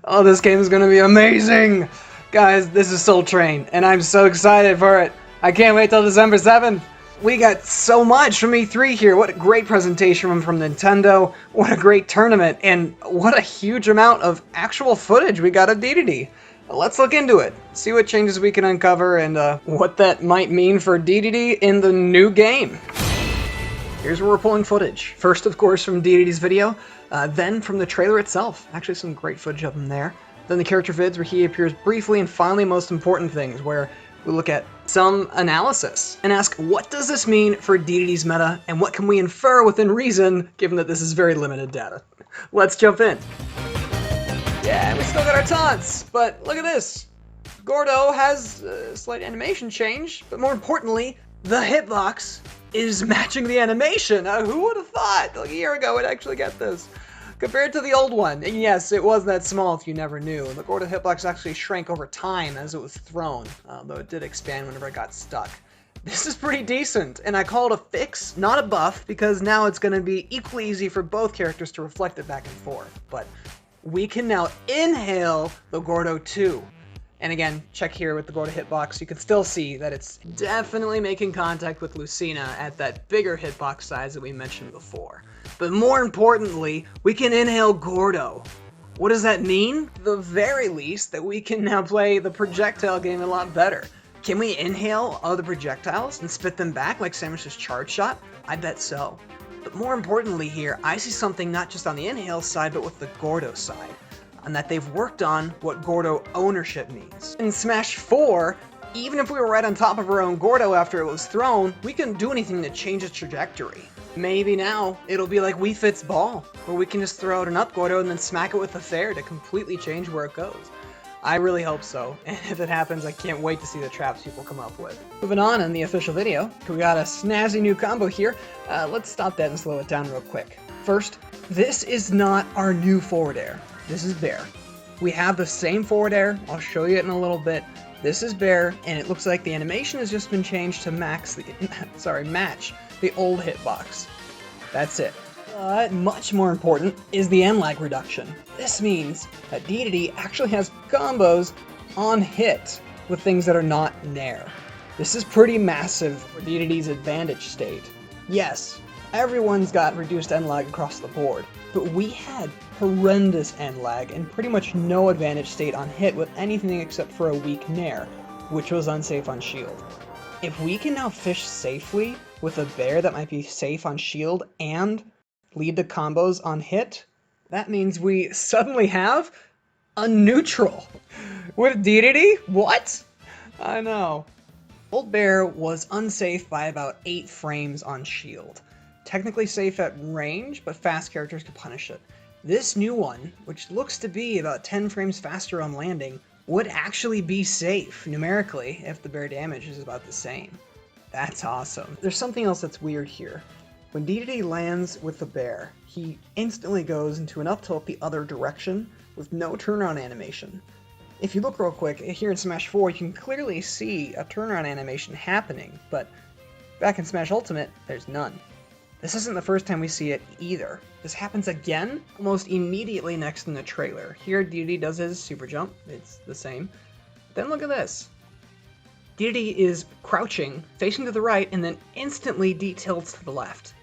Oh, this game is gonna be amazing! Guys, this is Soul Train, and I'm so excited for it. I can't wait till December 7th. We got so much from E3 here. What a great presentation from Nintendo. What a great tournament, and what a huge amount of actual footage we got of Dedede. Let's look into it, see what changes we can uncover, and what that might mean for Dedede in the new game. Here's where we're pulling footage. First, of course, from Dedede's video, then from the trailer itself. Actually, some great footage of him there. Then the character vids where he appears briefly, and finally, most important things, where we look at some analysis and ask, what does this mean for Dedede's meta, and what can we infer within reason, given that this is very limited data? Let's jump in. Yeah, we still got our taunts, but look at this. Gordo has a slight animation change, but more importantly, the hitbox is matching the animation. Who would have thought? Like a year ago, we'd actually get this. Compared to the old one, and yes, it was that small if you never knew. The Gordo hitbox actually shrank over time as it was thrown, though it did expand whenever it got stuck. This is pretty decent, and I call it a fix, not a buff, because now it's going to be equally easy for both characters to reflect it back and forth. But we can now inhale the Gordo too. And again, check here with the Gordo hitbox, you can still see that it's definitely making contact with Lucina at that bigger hitbox size that we mentioned before. But more importantly, we can inhale Gordo. What does that mean? At the very least, that we can now play the projectile game a lot better. Can we inhale other projectiles and spit them back like Samus's charge shot? I bet so. But more importantly here, I see something not just on the inhale side, but with the Gordo side. And that they've worked on what Gordo ownership means. In Smash 4, even if we were right on top of our own Gordo after it was thrown, we couldn't do anything to change its trajectory. Maybe now, it'll be like Wii Fit's ball, where we can just throw out an up Gordo and then smack it with the fair to completely change where it goes. I really hope so, and if it happens, I can't wait to see the traps people come up with. Moving on in the official video, we got a snazzy new combo here. Let's stop that and slow it down real quick. First, this is not our new forward air. This is Bear. We have the same forward air, I'll show you it in a little bit. This is Bear, and it looks like the animation has just been changed to match the old hitbox. That's it. But much more important is the end lag reduction. This means that Dedede actually has combos on hit with things that are not Nair. This is pretty massive for Dedede's advantage state. Yes, everyone's got reduced end lag across the board, but we had horrendous end lag and pretty much no advantage state on hit with anything except for a weak Nair, which was unsafe on shield. If we can now fish safely with a Bear that might be safe on shield and lead to combos on hit, that means we suddenly have a neutral. With Dedede? What? I know. Old Bear was unsafe by about 8 frames on shield. Technically safe at range, but fast characters could punish it. This new one, which looks to be about 10 frames faster on landing, would actually be safe numerically if the Bear damage is about the same. That's awesome. There's something else that's weird here. When Dedede lands with the Bear, he instantly goes into an up tilt the other direction with no turnaround animation. If you look real quick, here in Smash 4 you can clearly see a turnaround animation happening, but back in Smash Ultimate, there's none. This isn't the first time we see it either. This happens again almost immediately next in the trailer. Here Dedede does his super jump, it's the same. Then look at this. Dedede is crouching, facing to the right, and then instantly tilts to the left.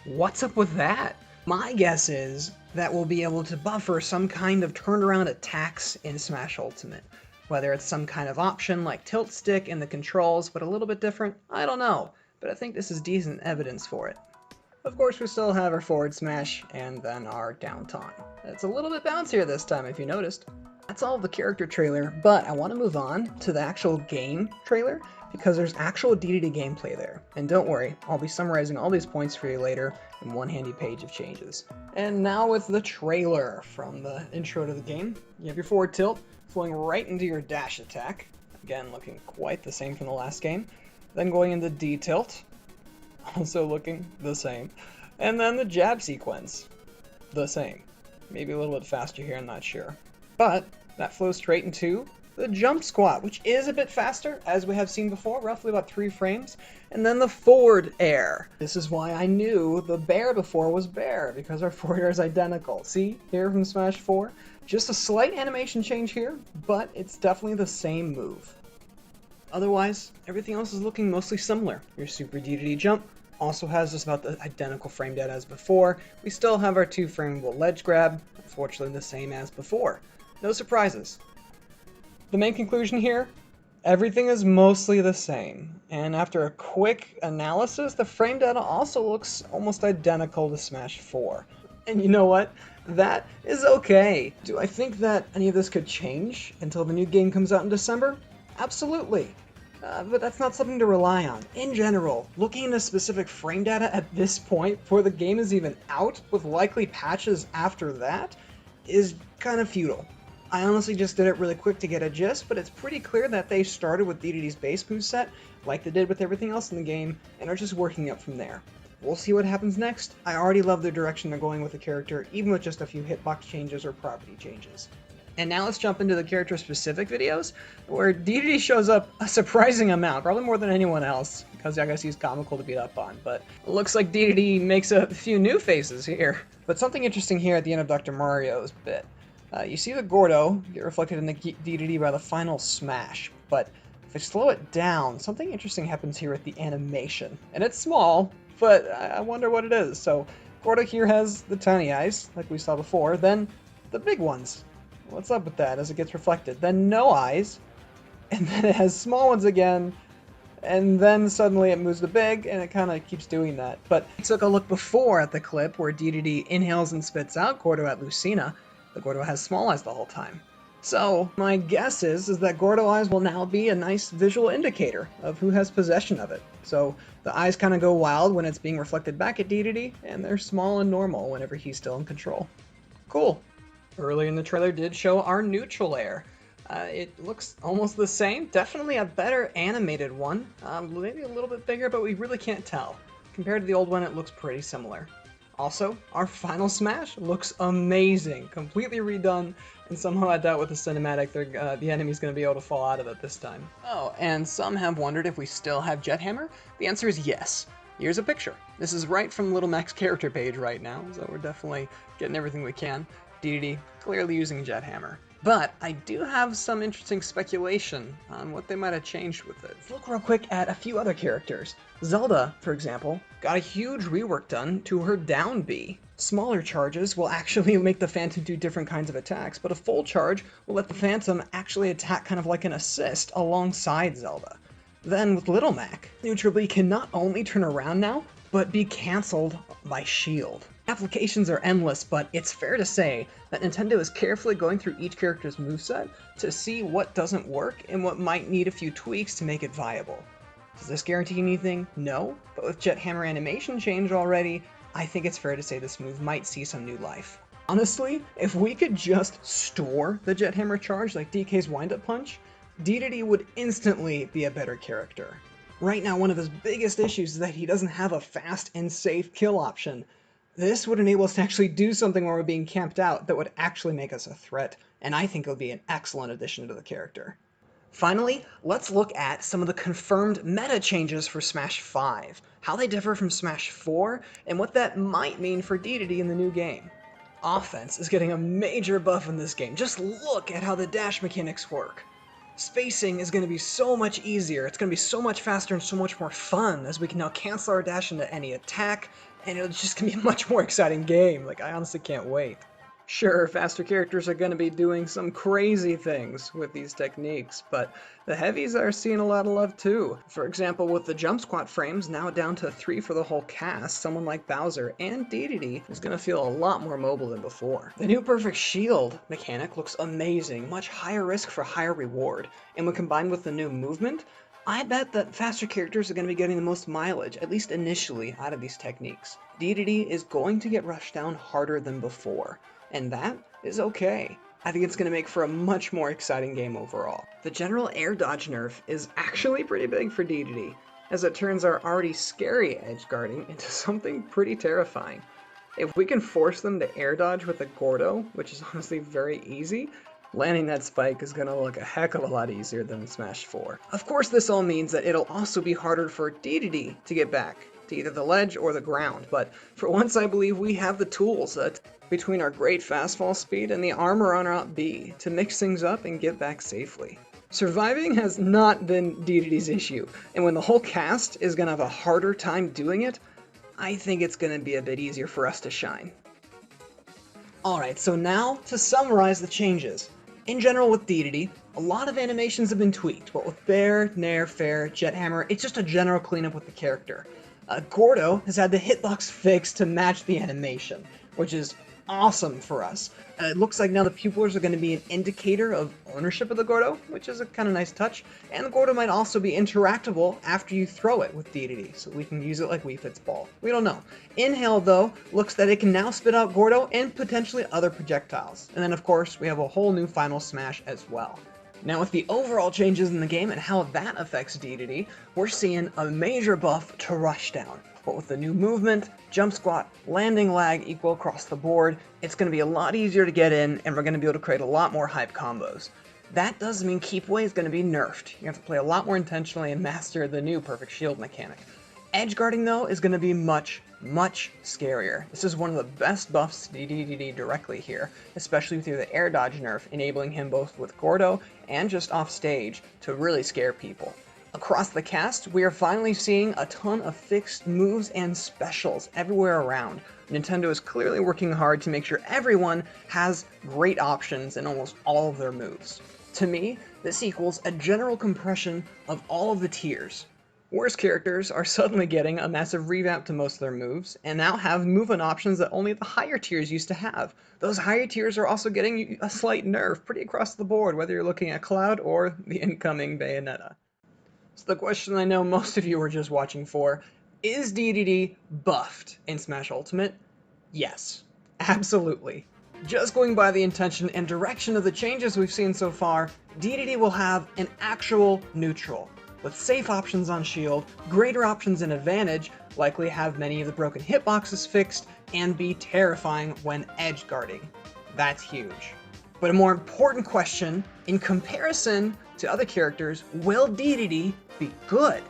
What's up with that? My guess is that we'll be able to buffer some kind of turnaround attacks in Smash Ultimate. Whether it's some kind of option like tilt stick in the controls, but a little bit different, I don't know. But I think this is decent evidence for it. Of course, we still have our forward smash and then our down taunt. It's a little bit bouncier this time, if you noticed. That's all of the character trailer, but I want to move on to the actual game trailer because there's actual Dedede gameplay there. And don't worry, I'll be summarizing all these points for you later in one handy page of changes. And now with the trailer from the intro to the game, you have your forward tilt flowing right into your dash attack. Again, looking quite the same from the last game. Then going into D tilt, also looking the same. And then the jab sequence, the same. Maybe a little bit faster here, I'm not sure. But that flows straight into the jump squat, which is a bit faster, as we have seen before, roughly about 3 frames. And then the forward air. This is why I knew the Bear before was Bear, because our forward air is identical. See, here from Smash 4, Just a slight animation change here, but it's definitely the same move. Otherwise, everything else is looking mostly similar. Your Super Dedede jump also has just about the identical frame data as before. We still have our 2-frameable ledge grab, unfortunately the same as before. No surprises. The main conclusion here, everything is mostly the same, and after a quick analysis, the frame data also looks almost identical to Smash 4. And you know what? That is okay. Do I think that any of this could change until the new game comes out in December? Absolutely. But that's not something to rely on. In general, looking into specific frame data at this point, before the game is even out, with likely patches after that, is kind of futile. I honestly just did it really quick to get a gist, but it's pretty clear that they started with Dedede's base moveset, like they did with everything else in the game, and are just working up from there. We'll see what happens next. I already love the direction they're going with the character, even with just a few hitbox changes or property changes. And now let's jump into the character-specific videos, where Dedede shows up a surprising amount, probably more than anyone else, because I guess he's comical to beat up on, but it looks like Dedede makes a few new faces here. But something interesting here at the end of Dr. Mario's bit. You see the Gordo get reflected in the Dedede by the final smash, but if I slow it down, something interesting happens here with the animation. And it's small, but I wonder what it is. So Gordo here has the tiny eyes, like we saw before, then the big ones. What's up with that as it gets reflected? Then no eyes, and then it has small ones again, and then suddenly it moves to big, and it kind of keeps doing that. But I took a look before at the clip where Dedede inhales and spits out Gordo at Lucina. The Gordo has small eyes the whole time. So my guess is that Gordo eyes will now be a nice visual indicator of who has possession of it. So the eyes kind of go wild when it's being reflected back at Dedede, and they're small and normal whenever he's still in control. Cool. Earlier in the trailer did show our neutral air. It looks almost the same, definitely a better animated one, maybe a little bit bigger, but we really can't tell. Compared to the old one, it looks pretty similar. Also, our final smash looks amazing, completely redone, and somehow I doubt with the cinematic the enemy's going to be able to fall out of it this time. Oh, and some have wondered if we still have Jet Hammer. The answer is yes. Here's a picture. This is right from Little Mac's character page right now, so we're definitely getting everything we can. Dedede clearly using Jet Hammer. But I do have some interesting speculation on what they might have changed with it. Let's look real quick at a few other characters. Zelda, for example, got a huge rework done to her down B. Smaller charges will actually make the Phantom do different kinds of attacks, but a full charge will let the Phantom actually attack kind of like an assist alongside Zelda. Then with Little Mac, Neutral B can not only turn around now, but be cancelled by shield. Applications are endless, but it's fair to say that Nintendo is carefully going through each character's moveset to see what doesn't work and what might need a few tweaks to make it viable. Does this guarantee anything? No, but with Jet Hammer animation change already, I think it's fair to say this move might see some new life. Honestly, if we could just store the Jet Hammer charge like DK's wind-up punch, Dedede would instantly be a better character. Right now, one of his biggest issues is that he doesn't have a fast and safe kill option. This would enable us to actually do something where we're being camped out that would actually make us a threat, and I think it would be an excellent addition to the character. Finally, let's look at some of the confirmed meta changes for Smash 5, how they differ from Smash 4, and what that might mean for Dedede in the new game. Offense is getting a major buff in this game. Just look at how the dash mechanics work. Spacing is going to be so much easier, it's going to be so much faster and so much more fun as we can now cancel our dash into any attack, and it's just going to be a much more exciting game. Like, I honestly can't wait. Sure, faster characters are going to be doing some crazy things with these techniques, but the heavies are seeing a lot of love too. For example, with the jump squat frames now down to 3 for the whole cast, someone like Bowser and Dedede is going to feel a lot more mobile than before. The new perfect shield mechanic looks amazing, much higher risk for higher reward, and when combined with the new movement, I bet that faster characters are going to be getting the most mileage, at least initially, out of these techniques. Dedede is going to get rushed down harder than before, and that is okay. I think it's going to make for a much more exciting game overall. The general air dodge nerf is actually pretty big for Dedede, as it turns our already scary edge guarding into something pretty terrifying. If we can force them to air dodge with a Gordo, which is honestly very easy, landing that spike is going to look a heck of a lot easier than in Smash 4. Of course, this all means that it'll also be harder for Dedede to get back to either the ledge or the ground, but for once I believe we have the tools between our great fastfall speed and the armor on our B to mix things up and get back safely. Surviving has not been Dedede's issue, and when the whole cast is going to have a harder time doing it, I think it's going to be a bit easier for us to shine. Alright, so now to summarize the changes. In general with Dedede, a lot of animations have been tweaked, but with Bear, Nair, Fair, Jethammer, it's just a general cleanup with the character. Gordo has had the hitbox fixed to match the animation, which is awesome for us. It looks like now the pupils are going to be an indicator of ownership of the Gordo, which is a kind of nice touch, and the Gordo might also be interactable after you throw it with Dedede, so we can use it like Wii Fit's ball. We don't know. Inhale, though, looks that it can now spit out Gordo and potentially other projectiles. And then, of course, we have a whole new Final Smash as well. Now with the overall changes in the game and how that affects Dedede, we're seeing a major buff to Rushdown. But with the new movement, jump squat, landing lag equal across the board, it's going to be a lot easier to get in and we're going to be able to create a lot more hype combos. That does mean keep away is going to be nerfed. You have to play a lot more intentionally and master the new perfect shield mechanic. Edge guarding though is going to be much scarier. This is one of the best buffs to Dedede directly here, especially through the air dodge nerf, enabling him both with Gordo and just off stage to really scare people. Across the cast, we are finally seeing a ton of fixed moves and specials everywhere around. Nintendo is clearly working hard to make sure everyone has great options in almost all of their moves. To me, this equals a general compression of all of the tiers. Worse characters are suddenly getting a massive revamp to most of their moves, and now have movement options that only the higher tiers used to have. Those higher tiers are also getting a slight nerf pretty across the board, whether you're looking at Cloud or the incoming Bayonetta. So the question I know most of you were just watching for, is Dedede buffed in Smash Ultimate? Yes, absolutely. Just going by the intention and direction of the changes we've seen so far, Dedede will have an actual neutral, with safe options on shield, greater options in advantage, likely have many of the broken hitboxes fixed, and be terrifying when edge guarding. That's huge. But a more important question, in comparison to other characters, will Dedede be good?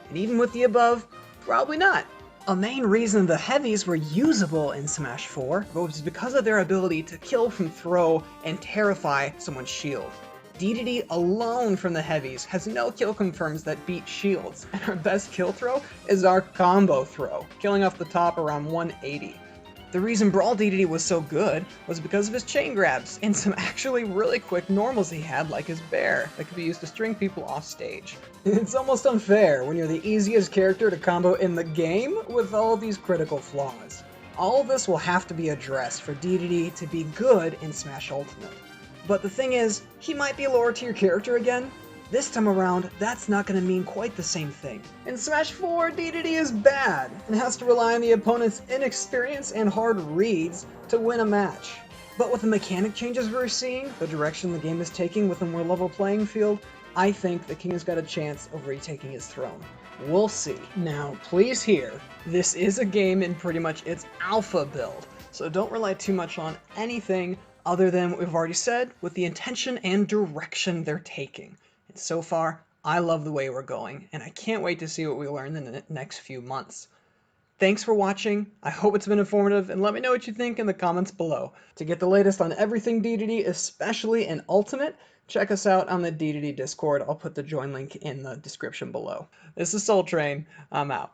And even with the above, probably not. A main reason the heavies were usable in Smash 4 was because of their ability to kill from throw and terrify someone's shield. Dedede alone from the heavies has no kill confirms that beat shields, and our best kill throw is our combo throw, killing off the top around 180. The reason Brawl Dedede was so good was because of his chain grabs, and some actually really quick normals he had like his bear, that could be used to string people off stage. It's almost unfair when you're the easiest character to combo in the game with all these critical flaws. All of this will have to be addressed for Dedede to be good in Smash Ultimate. But the thing is, he might be a lower tier character again. This time around, that's not going to mean quite the same thing. In Smash 4, Dedede is bad, and has to rely on the opponent's inexperience and hard reads to win a match. But with the mechanic changes we're seeing, the direction the game is taking with a more level playing field, I think the king has got a chance of retaking his throne. We'll see. Now, please hear, this is a game in pretty much its alpha build, so don't rely too much on anything other than what we've already said with the intention and direction they're taking. And so far, I love the way we're going, and I can't wait to see what we learn in the next few months. Thanks for watching, I hope it's been informative, and let me know what you think in the comments below. To get the latest on everything Dedede, especially in Ultimate, check us out on the Dedede Discord. I'll put the join link in the description below. This is Soul Train, I'm out.